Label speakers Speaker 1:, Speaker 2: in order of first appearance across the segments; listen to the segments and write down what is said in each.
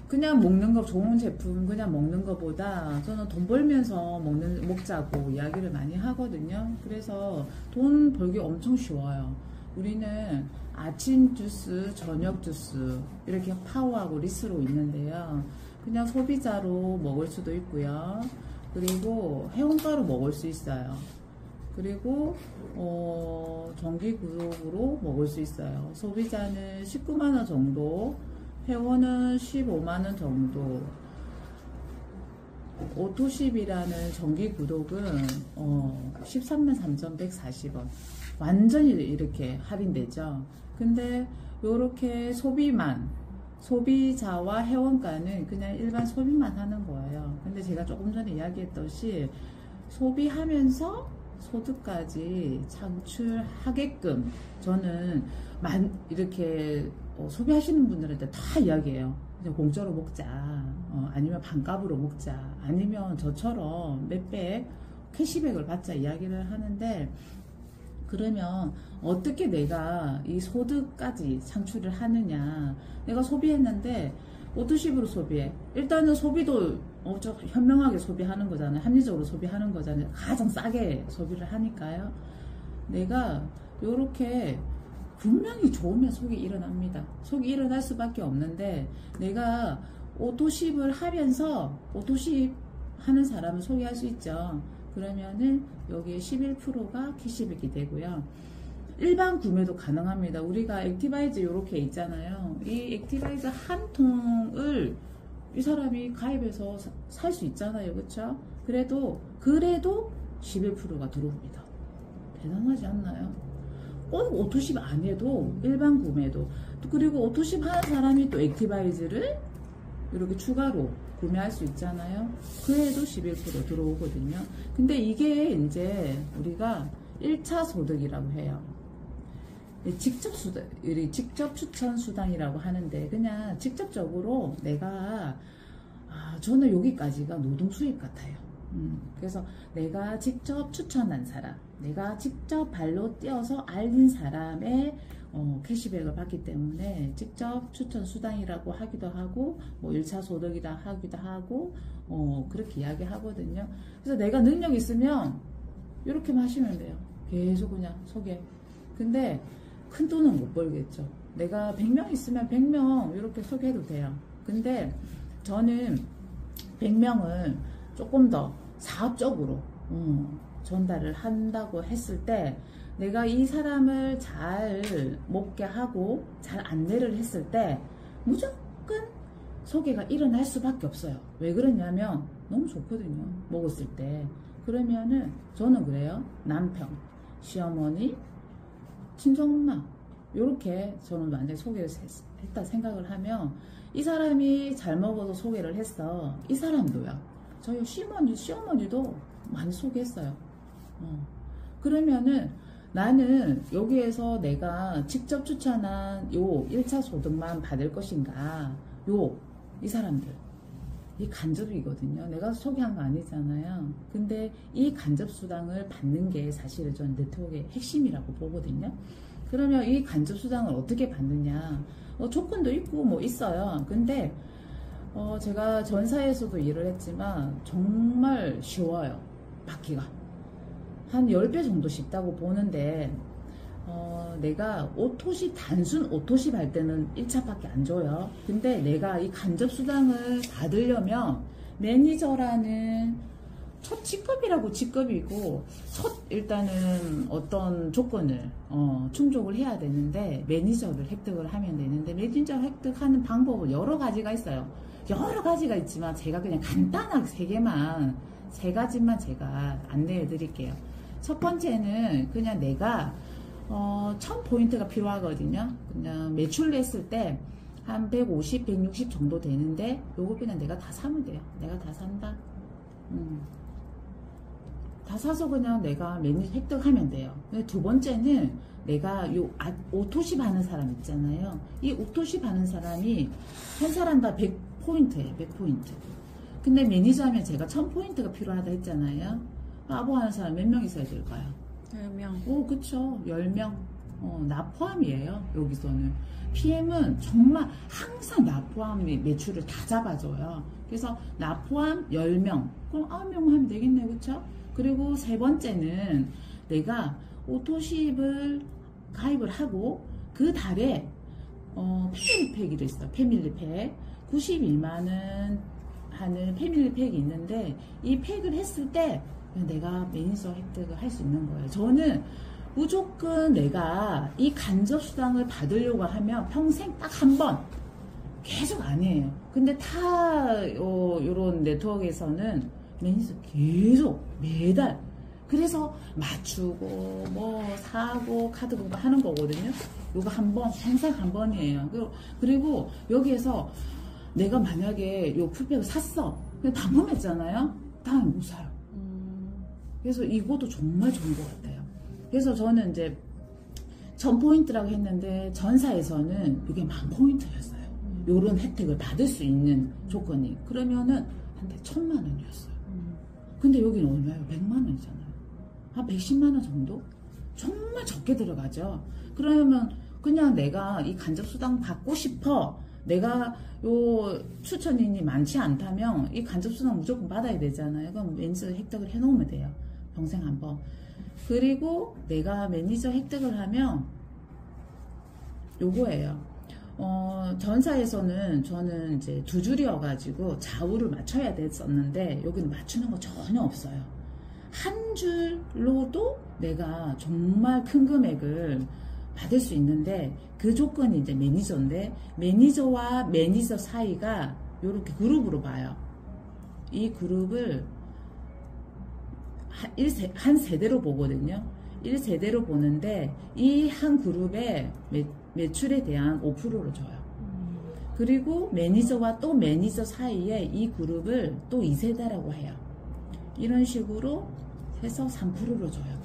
Speaker 1: 그냥 먹는 거 좋은 제품 그냥 먹는 거보다 저는 돈 벌면서 먹자고 이야기를 많이 하거든요. 그래서 돈 벌기 엄청 쉬워요. 우리는 아침 주스, 저녁 주스 이렇게 파워하고 리스로 있는데요. 그냥 소비자로 먹을 수도 있고요. 그리고 회원가로 먹을 수 있어요. 그리고 정기 구독으로 먹을 수 있어요. 소비자는 19만원 정도, 회원은 15만원 정도. 오토십이라는 정기 구독은 133,340원. 완전히 이렇게 할인되죠. 근데 요렇게 소비자와 회원가는 그냥 일반 소비만 하는 거예요. 근데 제가 조금 전에 이야기했듯이 소비하면서 소득까지 창출하게끔 저는 이렇게 소비하시는 분들한테 다 이야기해요. 그냥 공짜로 먹자, 아니면 반값으로 먹자, 아니면 저처럼 몇백 캐시백을 받자 이야기를 하는데, 그러면 어떻게 내가 이 소득까지 창출을 하느냐. 내가 소비했는데 오토십으로 소비해. 일단은 소비도 현명하게 소비하는 거잖아요. 합리적으로 소비하는 거잖아요. 가장 싸게 소비를 하니까요. 내가 요렇게 분명히 좋으면 속이 일어납니다. 속이 일어날 수밖에 없는데, 내가 오토십을 하면서 오토십 하는 사람을 소개할 수 있죠. 그러면은 여기에 11%가 캐시백이 되고요. 일반 구매도 가능합니다. 우리가 액티바이즈 이렇게 있잖아요. 이 액티바이즈 한 통을 이 사람이 가입해서 살 수 있잖아요. 그렇죠? 그래도 11%가 들어옵니다. 대단하지 않나요? 꼭 오토십 안 해도 일반 구매도, 그리고 오토십 하는 사람이 또 액티바이즈를 이렇게 추가로 구매할 수 있잖아요. 그래도 11% 들어오거든요. 근데 이게 이제 우리가 1차 소득이라고 해요. 직접 추천 수당이라고 하는데, 그냥 직접적으로 내가 저는 여기까지가 노동 수입 같아요. 그래서 내가 직접 추천한 사람, 내가 직접 발로 뛰어서 알린 사람의 캐시백을 받기 때문에 직접 추천 수당이라고 하기도 하고, 뭐 1차 소득이다 하기도 하고, 그렇게 이야기 하거든요. 그래서 내가 능력 있으면 이렇게만 하시면 돼요. 계속 그냥 소개. 근데 큰 돈은 못 벌겠죠. 내가 100명 있으면 100명 이렇게 소개해도 돼요. 근데 저는 100명을 조금 더 사업적으로 전달을 한다고 했을 때, 내가 이 사람을 잘 먹게 하고 잘 안내를 했을 때 무조건 소개가 일어날 수밖에 없어요. 왜 그러냐면 너무 좋거든요. 먹었을 때. 그러면은 저는 그래요. 남편, 시어머니, 친정엄마 요렇게 저는 만약에 소개를 했다 생각을 하면, 이 사람이 잘 먹어서 소개를 했어. 이 사람도요. 저희 시어머니도 많이 소개했어요. 그러면은 나는 여기에서 내가 직접 추천한 요 1차 소득만 받을 것인가, 이 사람들, 이 간접이거든요. 내가 소개한 거 아니잖아요. 근데 이 간접 수당을 받는 게 사실은 저는 네트워크의 핵심이라고 보거든요. 그러면 이 간접 수당을 어떻게 받느냐, 조건도 있고 뭐 있어요. 근데 제가 전사에서도 일을 했지만 정말 쉬워요. 받기가 한 10배 정도 쉽다고 보는데, 내가 단순 오토십 할 때는 1차밖에 안 줘요. 근데 내가 이 간접 수당을 받으려면 매니저라는 첫 직급이라고 직급이고, 일단은 어떤 조건을 충족을 해야 되는데, 매니저를 획득을 하면 되는데, 매니저 획득하는 방법은 여러 가지가 있어요. 여러 가지가 있지만 제가 그냥 간단하게 세 가지만 제가 안내해 드릴게요. 첫 번째는 그냥 내가 1000포인트가 필요하거든요. 그냥 매출을 했을 때 한 150, 160 정도 되는데, 요거 그냥 내가 다 사면 돼요. 내가 다 산다. 다 사서 그냥 내가 매니저 획득하면 돼요. 두 번째는 내가 오토십 하는 사람 있잖아요. 이 오토십 하는 사람이 한 사람당 100포인트예요. 100포인트. 근데 매니저 하면 제가 1000포인트가 필요하다 했잖아요. 아보 하는 사람 몇 명 있어야 될까요?
Speaker 2: 10명.
Speaker 1: 오, 그쵸. 10명. 나 포함이에요. 여기서는 PM은 정말 항상 나 포함이 매출을 다 잡아줘요. 그래서 나 포함 10명, 그럼 9명 하면 되겠네, 그쵸? 그리고 세 번째는 내가 오토십을 가입을 하고 그 달에 패밀리팩이 있어. 패밀리팩 91만원 하는 패밀리팩이 있는데, 이 팩을 했을 때 내가 매니저 획득을 할 수 있는 거예요. 저는 무조건 내가 이 간접수당을 받으려고 하면 평생 딱 한 번 계속 안 해요. 근데 요런 네트워크에서는 매니저 계속 매달, 그래서 맞추고 뭐 사고 카드 공부하는 거거든요. 요거 한 번, 항상 한 번이에요. 그리고 여기에서 내가 만약에 요 풀백을 샀어, 근데 당첨했잖아요. 다음에 못 사요. 그래서 이것도 정말 좋은 것 같아요. 그래서 저는 이제 1000포인트라고 했는데 전사에서는 이게 10,000포인트였어요. 요런 혜택을 받을 수 있는 조건이. 그러면은 한 대 1000만원이었어요. 근데 여기는 얼마예요? 100만원이잖아요. 한 110만원 정도? 정말 적게 들어가죠. 그러면 그냥 내가 이 간접수당 받고 싶어, 내가 요 추천인이 많지 않다면 이 간접수당 무조건 받아야 되잖아요. 그럼 매니저 획득을 해놓으면 돼요. 평생 한 번. 그리고 내가 매니저 획득을 하면 요거예요. 전사에서는 저는 이제 두 줄이어가지고 좌우를 맞춰야 됐었는데, 여기는 맞추는 거 전혀 없어요. 한 줄로도 내가 정말 큰 금액을 받을 수 있는데, 그 조건이 이제 매니저인데, 매니저와 매니저 사이가 이렇게 그룹으로 봐요. 이 그룹을 한 세대로 보거든요. 1세대로 보는데, 이 한 그룹의 매출에 대한 5%를 줘요. 그리고 매니저와 또 매니저 사이에 이 그룹을 또 2세대라고 해요. 이런 식으로 해서 3%를 줘요.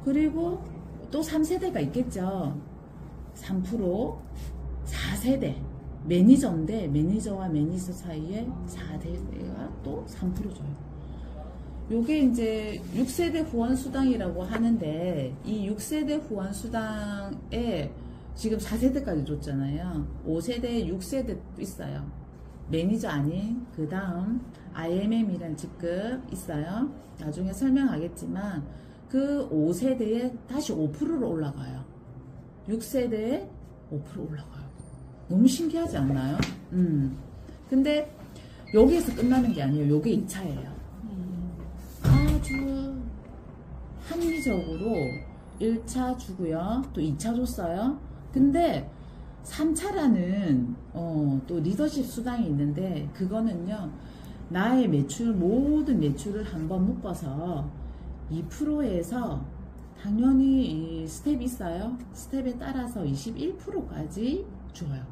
Speaker 1: 그리고 또 3세대가 있겠죠. 3%, 4세대. 매니저인데 매니저와 매니저 사이에 4대가 또 3% 줘요. 요게 이제 6세대 후원수당이라고 하는데, 이 6세대 후원수당에 지금 4세대까지 줬잖아요. 5세대, 6세대 있어요. 매니저 아닌 그 다음 IMM이라는 직급 있어요. 나중에 설명하겠지만 그 5세대에 다시 5%로 올라가요. 6세대에 5% 올라가요. 너무 신기하지 않나요? 근데 여기에서 끝나는 게 아니에요. 요게 2차예요. 아주 합리적으로 1차 주고요. 또 2차 줬어요. 근데 3차라는 또 리더십 수당이 있는데, 그거는요, 나의 매출, 모든 매출을 한번 묶어서 2%에서 당연히 이 스텝이 있어요. 스텝에 따라서 21%까지 줘요.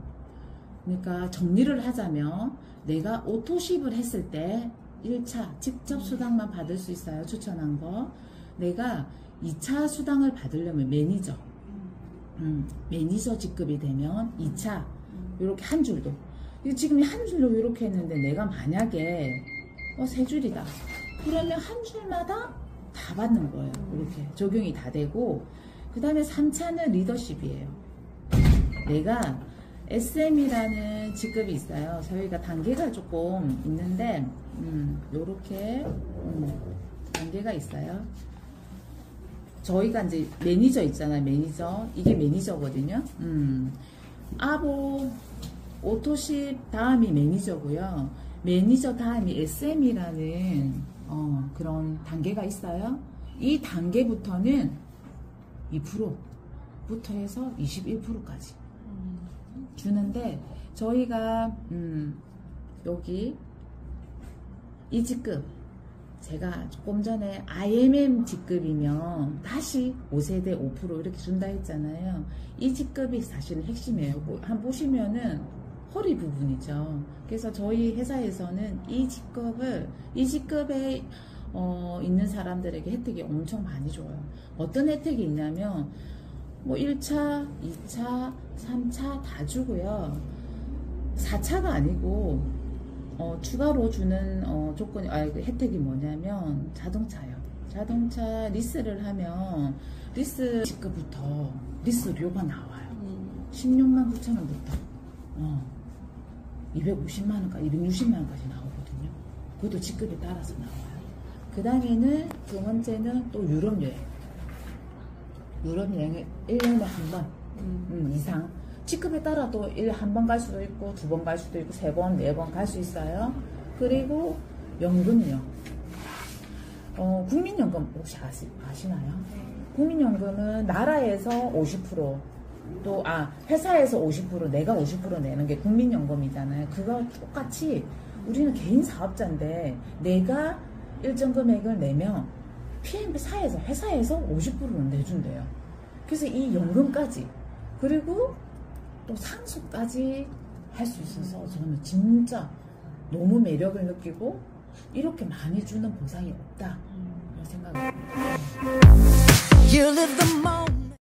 Speaker 1: 그러니까 정리를 하자면, 내가 오토십을 했을 때 1차 직접 수당만 받을 수 있어요. 추천한 거. 내가 2차 수당을 받으려면 매니저 직급이 되면 2차 이렇게 한 줄도, 지금 한 줄로 이렇게 했는데, 내가 만약에 세 줄이다 그러면 한 줄마다 다 받는 거예요. 이렇게 적용이 다 되고, 그 다음에 3차는 리더십이에요. 내가 SM이라는 직급이 있어요. 저희가 단계가 조금 있는데, 요렇게 단계가 있어요. 저희가 이제 매니저 있잖아요. 매니저. 이게 매니저거든요. 아보, 오토십 다음이 매니저고요. 매니저 다음이 SM이라는 그런 단계가 있어요. 이 단계부터는 2%부터 해서 21%까지 주는데, 저희가 여기 이 직급, 제가 조금 전에 IMM 직급이면 다시 5세대 5% 이렇게 준다 했잖아요. 이 직급이 사실은 핵심이에요. 한번 보시면은 허리 부분이죠. 그래서 저희 회사에서는 이 직급에 있는 사람들에게 혜택이 엄청 많이 줘요. 어떤 혜택이 있냐면, 뭐 1차, 2차, 3차 다 주고요. 4차가 아니고 추가로 주는 조건이 혜택이 뭐냐면 자동차요. 자동차 리스를 하면 리스 직급부터 리스료가 나와요. 16만 9천 원부터 250만 원까지 260만 원까지 나오거든요. 그것도 직급에 따라서 나와요. 그 다음에는 두 번째는 또 유럽 여행. 유럽 여행을 1년에 한 번 이상. 직급에 따라 또 한 번 갈 수도 있고, 2번 갈 수도 있고, 3번, 4번 갈 수 있어요. 그리고 연금요. 국민연금 혹시 아시나요? 국민연금은 나라에서 50%, 회사에서 50%, 내가 50% 내는 게 국민연금이잖아요. 그거와 똑같이 우리는 개인 사업자인데 내가 일정 금액을 내면 PNB 회사에서 50%는 내준대요. 그래서 이 연금까지, 그리고 또 상속까지 할 수 있어서 저는 진짜 너무 매력을 느끼고 이렇게 많이 주는 보상이 없다 이런 생각이 듭니다.